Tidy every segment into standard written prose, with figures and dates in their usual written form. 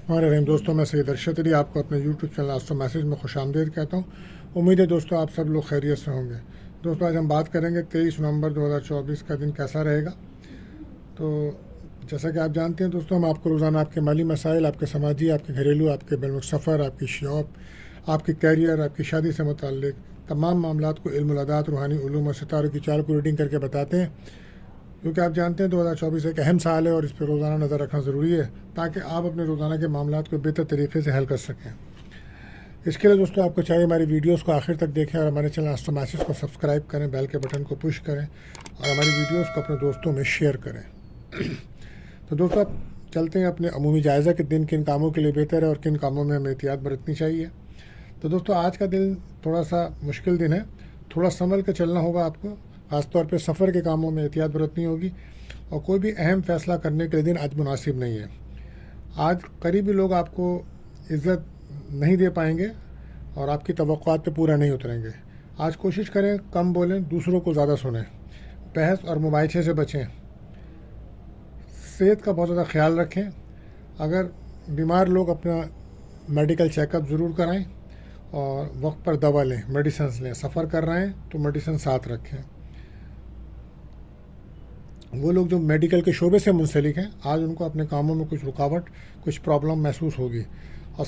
ہمارے رحیم دوستوں، میں سید ارشد علی آپ کو اپنے یوٹیوب چینل آسٹرو میسج میں خوش آمدید کہتا ہوں۔ امید ہے دوستوں آپ سب لوگ خیریت سے ہوں گے۔ دوستوں آج ہم بات کریں گے 23 نومبر 2024 کا دن کیسا رہے گا۔ تو جیسا کہ آپ جانتے ہیں دوستوں، ہم آپ کو روزانہ آپ کے مالی مسائل، آپ کے سماجی، آپ کے گھریلو، آپ کے بین الملک سفر، آپ کی شاپ، آپ کی کیریئر، آپ کی شادی سے متعلق تمام معاملات کو علم العداد، روحانی علوم اور ستاروں کی چال کو ریڈنگ کر کے بتاتے ہیں، کیونکہ آپ جانتے ہیں 2024 ایک اہم سال ہے اور اس پہ روزانہ نظر رکھنا ضروری ہے تاکہ آپ اپنے روزانہ کے معاملات کو بہتر طریقے سے حل کر سکیں۔ اس کے لیے دوستوں آپ کو چاہیے ہماری ویڈیوز کو آخر تک دیکھیں اور ہمارے چینل آسٹرو میسج کو سبسکرائب کریں، بیل کے بٹن کو پش کریں اور ہماری ویڈیوز کو اپنے دوستوں میں شیئر کریں۔ تو دوستوں اب چلتے ہیں اپنے عمومی جائزہ کے دن کن کاموں کے لیے بہتر ہے اور کن کاموں میں ہمیں احتیاط برتنی چاہیے۔ تو دوستوں آج کا دن تھوڑا سا مشکل دن ہے، تھوڑا سنبھل کے چلنا ہوگا آپ کو، خاص طور پہ سفر کے کاموں میں احتیاط برتنی ہوگی اور کوئی بھی اہم فیصلہ کرنے کے دن آج مناسب نہیں ہے۔ آج قریبی لوگ آپ کو عزت نہیں دے پائیں گے اور آپ کی توقعات پہ پورا نہیں اتریں گے۔ آج کوشش کریں کم بولیں، دوسروں کو زیادہ سنیں، بحث اور مباحثے سے بچیں، صحت کا بہت زیادہ خیال رکھیں۔ اگر بیمار لوگ اپنا میڈیکل چیک اپ ضرور کرائیں اور وقت پر دوا لیں، میڈیسنز لیں۔ سفر کر رہے ہیں تو میڈیسن ساتھ رکھیں۔ وہ لوگ جو میڈیکل کے شعبے سے منسلک ہیں، آج ان کو اپنے کاموں میں کچھ رکاوٹ، کچھ پرابلم محسوس ہوگی اور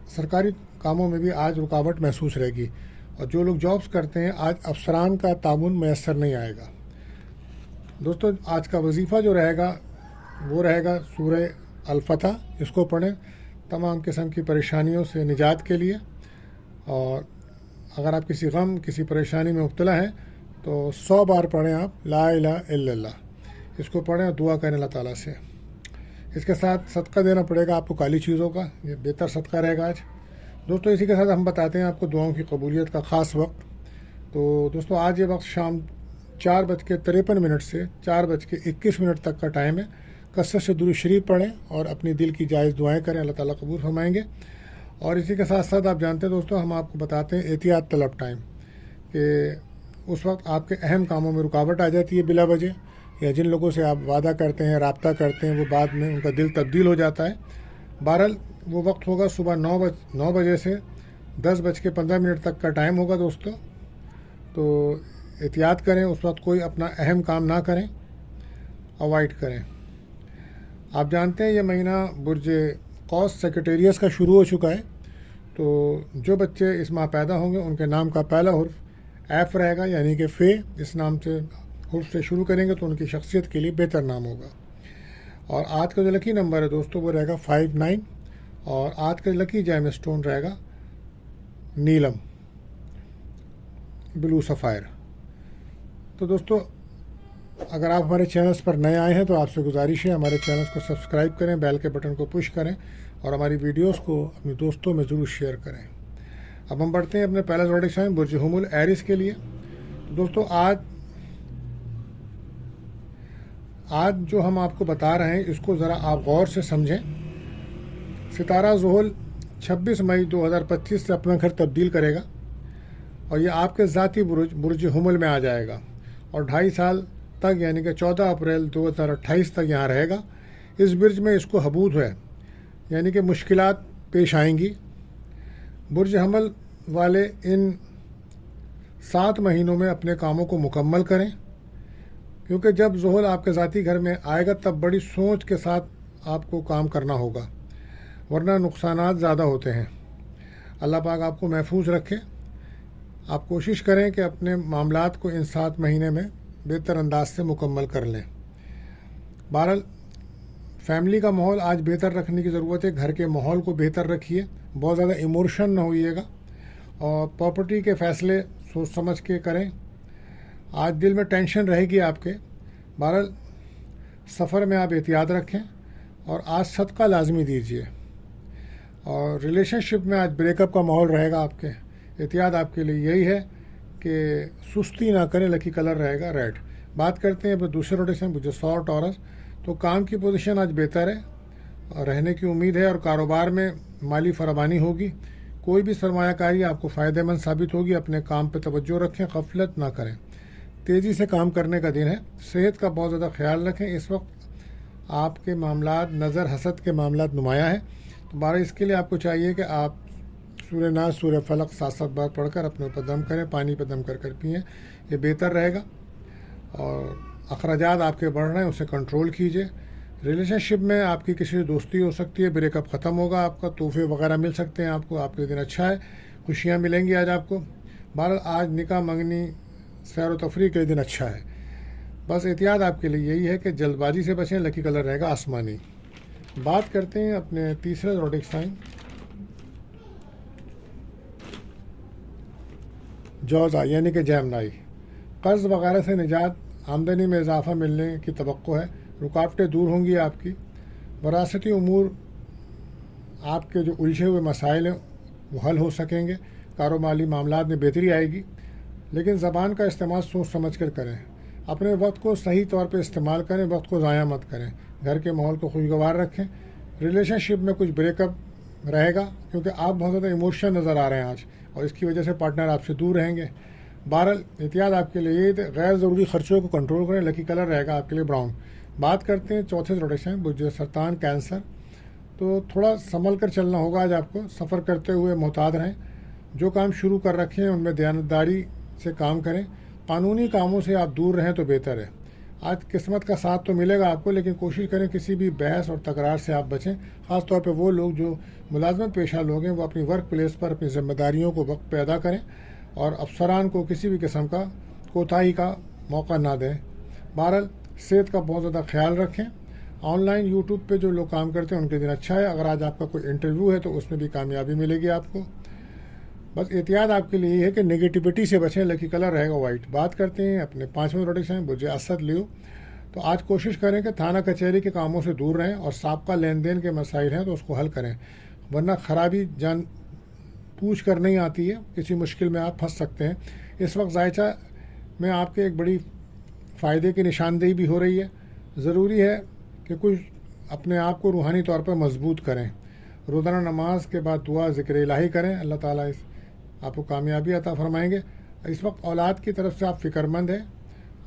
سرکاری کاموں میں بھی آج رکاوٹ محسوس رہے گی، اور جو لوگ جابس کرتے ہیں آج افسران کا تعاون میسر نہیں آئے گا۔ دوستو آج کا وظیفہ جو رہے گا وہ رہے گا سورہ الفتح، اس کو پڑھیں تمام قسم کی پریشانیوں سے نجات کے لیے، اور اگر آپ کسی غم، کسی پریشانی میں مبتلا ہیں تو 100 بار پڑھیں آپ لا الہ الا اللہ، اس کو پڑھیں اور دعا کریں اللہ تعالیٰ سے۔ اس کے ساتھ صدقہ دینا پڑے گا آپ کو کالی چیزوں کا، یہ بہتر صدقہ رہے گا آج۔ دوستو اسی کے ساتھ ہم بتاتے ہیں آپ کو دعاؤں کی قبولیت کا خاص وقت۔ تو دوستو آج یہ وقت شام 4:53 سے 4:21 تک کا ٹائم ہے۔ کثرت سے درود شریف پڑھیں اور اپنی دل کی جائز دعائیں کریں، اللہ تعالیٰ قبول فرمائیں گے۔ اور اسی کے ساتھ ساتھ آپ جانتے ہیں دوستو، ہم آپ کو بتاتے ہیں احتیاط طلب ٹائم، کہ اس وقت آپ کے اہم کاموں میں رکاوٹ آ جاتی ہے بلا وجہ، یا جن لوگوں سے آپ وعدہ کرتے ہیں، رابطہ کرتے ہیں، وہ بعد میں ان کا دل تبدیل ہو جاتا ہے۔ بہرحال وہ وقت ہوگا صبح 9 بجے سے 10:15 تک کا ٹائم ہوگا دوستو، تو احتیاط کریں، اس وقت کوئی اپنا اہم کام نہ کریں، اوائڈ کریں۔ آپ جانتے ہیں یہ مہینہ برج قوس سیکریٹیریس کا شروع ہو چکا ہے، تو جو بچے اس ماہ پیدا ہوں گے ان کے نام کا پہلا حرف ایف رہے گا، یعنی کہ فے، اس نام سے حرف سے شروع کریں گے تو ان کی شخصیت کے لیے بہتر نام ہوگا۔ اور آج کا جو لکی نمبر ہے دوستو وہ رہے گا 59، اور آج کا لکی جیم اسٹون رہے گا نیلم، بلو سفائر۔ تو دوستو اگر آپ ہمارے چینلز پر نئے آئے ہیں تو آپ سے گزارش ہے ہمارے چینلز کو سبسکرائب کریں، بیل کے بٹن کو پش کریں اور ہماری ویڈیوز کو اپنے دوستوں میں ضرور شیئر کریں۔ اب ہم بڑھتے ہیں اپنے پہلا زوڈک سائن برج حمل ایرس کے لیے۔ دوستو آج جو ہم آپ کو بتا رہے ہیں اس کو ذرا آپ غور سے سمجھیں۔ ستارہ زحل 26 مئی 2025 سے اپنا گھر تبدیل کرے گا اور یہ آپ کے ذاتی برج حمل میں آ جائے گا اور 2.5 سال تک، یعنی کہ 14 اپریل 2028 تک یہاں رہے گا۔ اس برج میں اس کو حبود ہے، یعنی کہ مشکلات پیش آئیں گی۔ برج حمل والے ان 7 مہینوں میں اپنے کاموں کو مکمل کریں، کیونکہ جب زحل آپ کے ذاتی گھر میں آئے گا تب بڑی سوچ کے ساتھ آپ کو کام کرنا ہوگا، ورنہ نقصانات زیادہ ہوتے ہیں۔ اللہ پاک آپ کو محفوظ رکھے۔ آپ کوشش کریں کہ اپنے معاملات کو ان 7 مہینے میں بہتر انداز سے مکمل کر لیں۔ بہرحال فیملی کا ماحول آج بہتر رکھنے کی ضرورت ہے، گھر کے ماحول کو بہتر رکھیے، بہت زیادہ ایموشن نہ ہوئیے گا، اور پراپرٹی کے فیصلے سوچ سمجھ کے کریں۔ آج دل میں ٹینشن رہے گی آپ کے، بہرحال سفر میں آپ احتیاط رکھیں اور آج صدقہ لازمی دیجیے۔ اور ریلیشن شپ میں آج بریک اپ کا ماحول رہے گا آپ کے، احتیاط آپ کے لیے یہی ہے کہ سستی نہ کریں، لکی کلر رہے گا ریڈ۔ بات کرتے ہیں دوسرے روٹیشن برج سور ٹورس۔ تو کام کی پوزیشن آج بہتر ہے اور رہنے کی امید ہے، اور کاروبار میں مالی فراوانی ہوگی، کوئی بھی سرمایہ کاری آپ کو فائدہ مند ثابت ہوگی۔ اپنے کام پہ توجہ رکھیں، غفلت نہ کریں، تیزی سے کام کرنے کا دن ہے۔ صحت کا بہت زیادہ خیال رکھیں، اس وقت آپ کے معاملات نظر حسد کے معاملات نمایاں ہیں، تو بارہ اس کے لیے آپ کو چاہیے کہ آپ سورہ ناس سورہ فلق 7 بار پڑھ کر اپنے اوپر دم کریں، پانی پہ دم کر کر پئیں، یہ بہتر رہے گا. اور اخراجات آپ کے بڑھ رہے ہیں اسے کنٹرول کیجیے. ریلیشن شپ میں آپ کی کسی سے دوستی ہو سکتی ہے، بریک اپ ختم ہوگا، آپ کا تحفے وغیرہ مل سکتے ہیں آپ کو، آپ کے دن اچھا ہے، خوشیاں ملیں گی آج آپ کو. بہرحال آج نکاح منگنی سیر و تفریح کے دن اچھا ہے. بس احتیاط آپ کے لیے یہی ہے کہ جلد بازی سے بچیں. لکی کلر رہے گا آسمانی. بات کرتے ہیں اپنے تیسرے زوڈک سائن جوزا یعنی کہ جیمنائی. قرض وغیرہ سے نجات، آمدنی میں اضافہ ملنے کی توقع ہے، رکاوٹیں دور ہوں گی آپ کی. وراثتی امور آپ کے جو الجھے ہوئے مسائل ہیں وہ حل ہو سکیں گے. کاروباری معاملات میں بہتری آئے گی، لیکن زبان کا استعمال سوچ سمجھ کر کریں. اپنے وقت کو صحیح طور پہ استعمال کریں، وقت کو ضائع مت کریں. گھر کے ماحول کو خوشگوار رکھیں. ریلیشن شپ میں کچھ بریک اپ رہے گا کیونکہ آپ بہت زیادہ ایموشنل نظر آ رہے ہیں آج، اور اس کی وجہ سے پارٹنر آپ سے دور رہیں گے. بہرحال احتیاط آپ کے لیے یہ غیر ضروری خرچوں کو کنٹرول کریں. لکی کلر رہے گا آپ کے لیے براؤن. بات کرتے ہیں چوتھے زوڈک برج سرطان کینسر. تو تھوڑا سنبھل کر چلنا ہوگا آج آپ کو. سفر کرتے ہوئے محتاط رہیں. جو کام شروع کر رکھے ہیں ان میں دیانتداری سے کام کریں. قانونی کاموں سے آپ دور رہیں تو بہتر ہے. آج قسمت کا ساتھ تو ملے گا آپ کو، لیکن کوشش کریں کسی بھی بحث اور تکرار سے آپ بچیں. خاص طور پہ وہ لوگ جو ملازمت پیشہ لوگ ہیں وہ اپنی ورک پلیس پر اپنی ذمہ داریوں کو وقت پہ ادا کریں اور افسران کو کسی بھی قسم کا کوتاہی کا موقع نہ دیں. بہرحال صحت کا بہت زیادہ خیال رکھیں. آن لائن یوٹیوب پہ جو لوگ کام کرتے ہیں ان کے دن اچھا ہے. اگر آج آپ کا کوئی انٹرویو ہے تو اس میں بھی کامیابی ملے گی آپ کو. بس احتیاط آپ کے لیے یہ ہے کہ نگیٹیوٹی سے بچیں. لکی کلر رہے گا وائٹ. بات کرتے ہیں اپنے پانچویں زوڈک سائن برج اسد لیو. تو آج کوشش کریں کہ تھانہ کچہری کے کاموں سے دور رہیں اور سابقہ لین دین کے مسائل ہیں تو اس کو حل کریں، ورنہ خرابی جان پوچھ کر نہیں آتی ہے. کسی مشکل میں آپ پھنس سکتے ہیں. اس وقت ذائچہ میں آپ کے ایک بڑی فائدے کی نشاندہی بھی ہو رہی ہے. ضروری ہے کہ کچھ اپنے آپ کو روحانی طور پر مضبوط کریں. روزانہ نماز کے بعد دعا ذکر الہی کریں. اللہ تعالیٰ آپ کو کامیابی عطا فرمائیں گے. اس وقت اولاد کی طرف سے آپ فکر مند ہیں.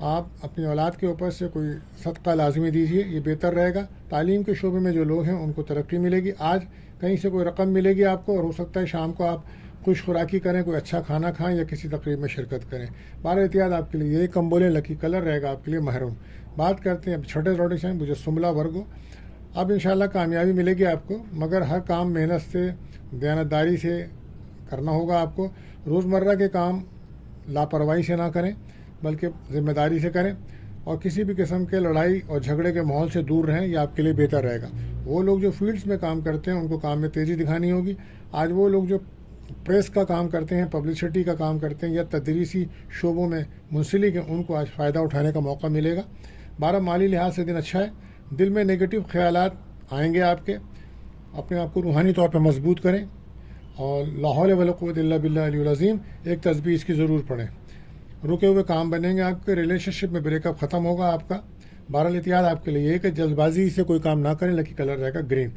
آپ اپنی اولاد کے اوپر سے کوئی صدقہ لازمی دیجیے، یہ بہتر رہے گا. تعلیم کے شعبے میں جو لوگ ہیں ان کو ترقی ملے گی. آج کہیں سے کوئی رقم ملے گی آپ کو، اور ہو سکتا ہے شام کو آپ خوش خوراکی کریں، کوئی اچھا کھانا کھائیں یا کسی تقریب میں شرکت کریں. بہرحال احتیاط آپ کے لیے یہ کم بولیں. لکی کلر رہے گا آپ کے لیے محروم. بات کرتے ہیں اب چھٹے زوڈک سائن مجھے سملا ورگو. اب انشاءاللہ کامیابی ملے گی آپ کو، مگر ہر کام محنت سے دیانتداری سے کرنا ہوگا آپ کو. روزمرہ کے کام لاپرواہی سے نہ کریں بلکہ ذمہ داری سے کریں، اور کسی بھی قسم کے لڑائی اور جھگڑے کے ماحول سے دور رہیں. یہ آپ کے لیے بہتر رہے گا. وہ لوگ جو فیلڈز میں کام کرتے ہیں ان کو کام میں تیزی دکھانی ہوگی. آج وہ لوگ جو پریس کا کام کرتے ہیں، پبلسٹی کا کام کرتے ہیں یا تدریسی شعبوں میں منسلک ہیں ان کو آج فائدہ اٹھانے کا موقع ملے گا. مالی لحاظ سے دن اچھا ہے. دل میں نگیٹو خیالات آئیں گے آپ کے. اپنے آپ کو روحانی طور پہ مضبوط کریں اور لا حول ولا قوت الا باللہ العلی العظیم ایک تسبیح اس کی ضرور پڑھیں. رکے ہوئے کام بنیں گے آپ کے. ریلیشن شپ میں بریک اپ ختم ہوگا آپ کا. بہرحال احتیاط آپ کے لیے یہ کہ جلد بازی سے کوئی کام نہ کریں. لکی کلر رہے گا گرین.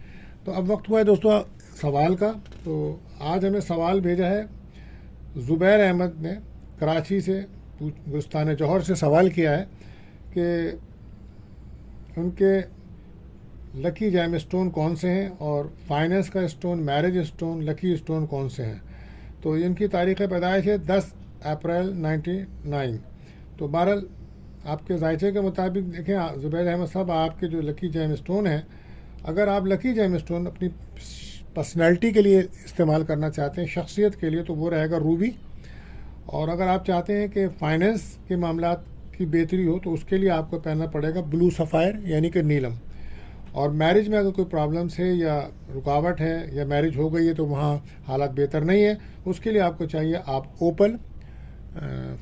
تو اب وقت ہوا ہے دوستو سوال کا. تو آج ہمیں سوال بھیجا ہے زبیر احمد نے کراچی سے. گلستان جوہر سے سوال کیا ہے کہ ان کے لکی جیم اسٹون کون سے ہیں اور فائنینس کا اسٹون، میرج اسٹون، لکی اسٹون کون سے ہیں. تو ان کی تاریخ پیدائش ہے 10 اپریل 99. تو بہرحال آپ کے ذائچے کے مطابق دیکھیں زبیر احمد صاحب، آپ کے جو لکی جیم اسٹون ہیں، اگر آپ لکی جیم اسٹون اپنی پرسنالٹی کے لیے استعمال کرنا چاہتے ہیں، شخصیت کے لیے، تو وہ رہے گا روبی. اور اگر آپ چاہتے ہیں کہ فائنینس کے معاملات کی بہتری ہو تو اس کے لیے آپ کو پہننا پڑے گا بلو سفائر یعنی کہ نیلم. اور میرج میں اگر کوئی پرابلمس ہے یا رکاوٹ ہے یا میرج ہو گئی ہے تو وہاں حالات بہتر نہیں ہے، اس کے لیے آپ کو چاہیے آپ اوپل،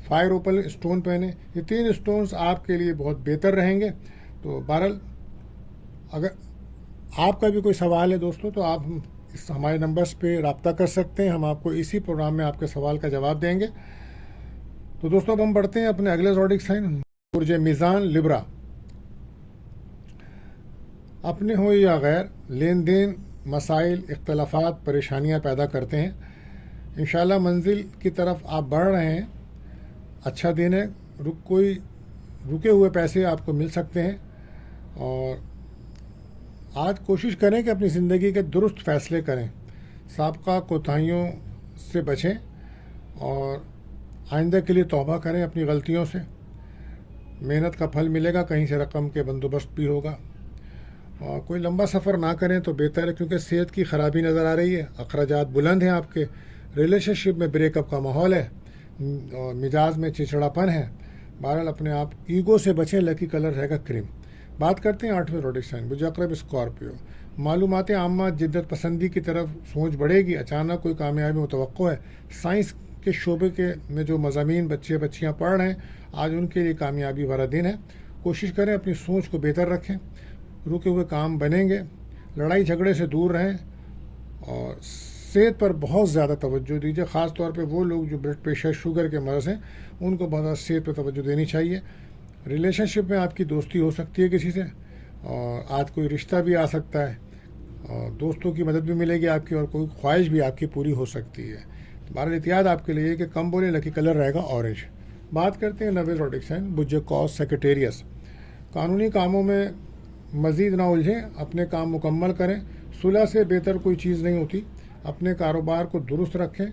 فائر اوپل اسٹون پہنیں. یہ 3 اسٹونز آپ کے لیے بہت بہتر رہیں گے. تو بہرحال اگر آپ کا بھی کوئی سوال ہے دوستو تو آپ اس ہمارے نمبرز پہ رابطہ کر سکتے ہیں. ہم آپ کو اسی پروگرام میں آپ کے سوال کا جواب دیں گے. تو دوستو اب ہم بڑھتے ہیں اپنے اگلے زوڈک سائن برج میزان لبرا. اپنے ہو یا غیر، لین دین مسائل، اختلافات، پریشانیاں پیدا کرتے ہیں. انشاءاللہ منزل کی طرف آپ بڑھ رہے ہیں. اچھا دن ہے. رکے ہوئے پیسے آپ کو مل سکتے ہیں اور آج کوشش کریں کہ اپنی زندگی کے درست فیصلے کریں، سابقہ کوتاہیوں سے بچیں اور آئندہ کے لیے توبہ کریں اپنی غلطیوں سے۔ محنت کا پھل ملے گا، کہیں سے رقم کے بندوبست بھی ہوگا۔ اور کوئی لمبا سفر نہ کریں تو بہتر ہے، کیونکہ صحت کی خرابی نظر آ رہی ہے، اخراجات بلند ہیں آپ کے، ریلیشن شپ میں بریک اپ کا ماحول ہے اور مزاج میں چچڑاپن ہے۔ بہرحال اپنے آپ ایگو سے بچیں، لکی کلر رہے گا کریم۔ بات کرتے ہیں 8ویں روڈک سائن برج عقرب اسکارپیو۔ معلومات عامہ، جدت پسندی کی طرف سوچ بڑھے گی، اچانک کوئی کامیابی متوقع ہے۔ سائنس کے شعبے میں جو مضامین بچے بچیاں پڑھ رہے ہیں، آج ان کے لیے کامیابی والا دن ہے۔ کوشش کریں اپنی سوچ کو بہتر رکھیں، رکے ہوئے کام بنیں گے، لڑائی جھگڑے سے دور رہیں اور صحت پر بہت زیادہ توجہ دیجیے، خاص طور پہ وہ لوگ جو بلڈ پریشر شوگر کے مرض ہیں ان کو بہت زیادہ صحت پہ توجہ دینی چاہیے۔ ریلیشن شپ میں آپ کی دوستی ہو سکتی ہے کسی سے، اور آج کوئی رشتہ بھی آ سکتا ہے، اور دوستوں کی مدد بھی ملے گی آپ کی، اور کوئی خواہش بھی آپ کی پوری ہو سکتی ہے۔ بہرحال احتیاط آپ کے لیے کہ کم بولے، لکی کلر رہے گا اورنج۔ بات کرتے ہیں 90 روڈک سائن برج قوس سیکریٹریس۔ قانونی کاموں میں مزید نہ الجھیں، اپنے کام مکمل کریں، صلح سے بہتر کوئی چیز نہیں ہوتی۔ اپنے کاروبار کو درست رکھیں۔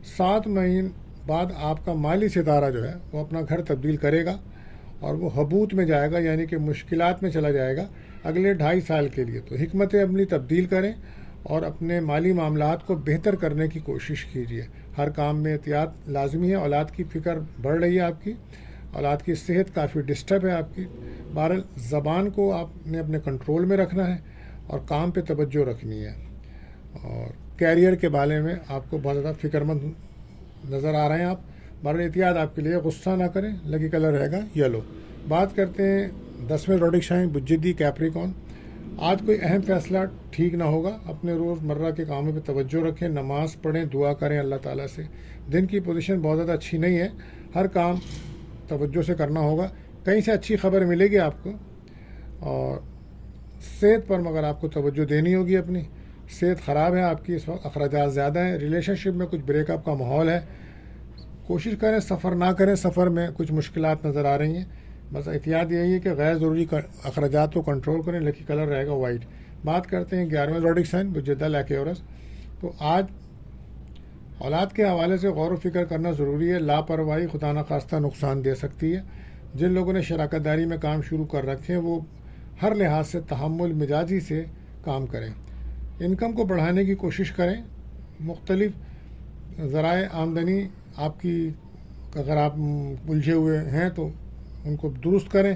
7 مہینے بعد آپ کا مالی ستارہ جو ہے وہ اپنا گھر تبدیل کرے گا اور وہ حبوط میں جائے گا، یعنی کہ مشکلات میں چلا جائے گا اگلے 2.5 سال کے لیے۔ تو حکمت عملی تبدیل کریں اور اپنے مالی معاملات کو بہتر کرنے کی کوشش کیجیے۔ ہر کام میں احتیاط لازمی ہے۔ اولاد کی فکر بڑھ رہی ہے آپ کی، اولاد کی صحت کافی ڈسٹرب ہے آپ کی۔ بہرحال زبان کو آپ نے اپنے کنٹرول میں رکھنا ہے اور کام پہ توجہ رکھنی ہے، اور کیریئر کے بارے میں آپ کو بہت زیادہ فکر مند نظر آ رہے ہیں آپ۔ بہرحال احتیاط آپ کے لیے، غصہ نہ کریں، لکی کلر رہے گا یلو۔ بات کرتے ہیں 10ویں روڈک سائن برج جدی کیپریکون۔ آج کوئی اہم فیصلہ ٹھیک نہ ہوگا، اپنے روز مرہ کے کاموں پہ توجہ رکھیں، نماز پڑھیں، دعا کریں اللہ تعالیٰ سے۔ دن کی پوزیشن بہت زیادہ اچھی نہیں ہے، ہر کام توجہ سے کرنا ہوگا، کہیں سے اچھی خبر ملے گی آپ کو، اور صحت پر مگر آپ کو توجہ دینی ہوگی اپنی۔ صحت خراب ہے آپ کی اس وقت، اخراجات زیادہ ہیں، ریلیشن شپ میں کچھ بریک اپ کا ماحول ہے۔ کوشش کریں سفر نہ کریں، سفر میں کچھ مشکلات نظر آ رہی ہیں، بس احتیاط یہی ہے کہ غیر ضروری اخراجات کو کنٹرول کریں، لکی کلر رہے گا وائٹ۔ بات کرتے ہیں 11ویں روڈک سائن برج لیکیورس۔ تو آج اولاد کے حوالے سے غور و فکر کرنا ضروری ہے، لاپرواہی خدا نخواستہ نقصان دے سکتی ہے۔ جن لوگوں نے شراکت داری میں کام شروع کر رکھے ہیں وہ ہر لحاظ سے تحمل مزاجی سے کام کریں، انکم کو بڑھانے کی کوشش کریں، مختلف ذرائع آمدنی آپ کی اگر آپ الجھے ہوئے ہیں تو ان کو درست کریں۔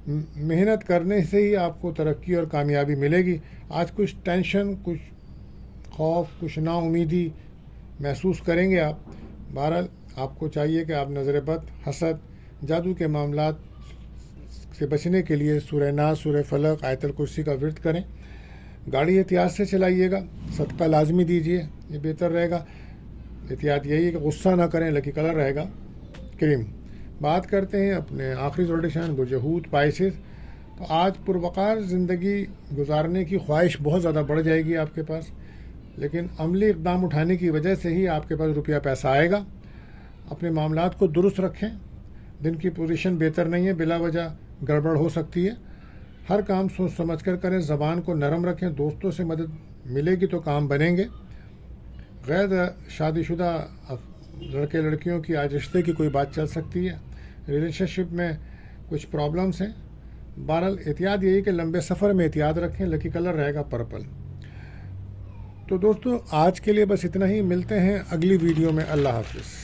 محنت کرنے سے ہی آپ کو ترقی اور کامیابی ملے گی۔ آج کچھ ٹینشن، کچھ خوف، کچھ نا امیدی محسوس کریں گے آپ۔ بہرحال آپ کو چاہیے کہ آپ نظر بد، حسد، جادو کے معاملات سے بچنے کے لیے سورہ ناس، سورہ فلق، آیت الکرسی کا ورد کریں۔ گاڑی احتیاط سے چلائیے گا، صدقہ لازمی دیجیے، یہ بہتر رہے گا۔ احتیاط یہی ہے کہ غصہ نہ کریں، لکی کلر رہے گا کریم۔ بات کرتے ہیں اپنے آخری روڈک سائن برج حوت پائسز۔ تو آج پروقار زندگی گزارنے کی خواہش بہت زیادہ بڑھ جائے گی آپ کے پاس، لیکن عملی اقدام اٹھانے کی وجہ سے ہی آپ کے پاس روپیہ پیسہ آئے گا۔ اپنے معاملات کو درست رکھیں، دن کی پوزیشن بہتر نہیں ہے، بلا وجہ گڑبڑ ہو سکتی ہے۔ ہر کام سوچ سمجھ کر کریں، زبان کو نرم رکھیں، دوستوں سے مدد ملے گی تو کام بنیں گے۔ غیر شادی شدہ لڑکے لڑکیوں کی آج رشتے کی کوئی بات چل سکتی ہے، ریلیشن شپ میں کچھ پرابلمس ہیں۔ بہرحال احتیاط یہی کہ لمبے سفر میں احتیاط رکھیں، لکی کلر رہے گا پرپل۔ تو دوستو آج کے لیے بس اتنا ہی، ملتے ہیں اگلی ویڈیو میں، اللہ حافظ۔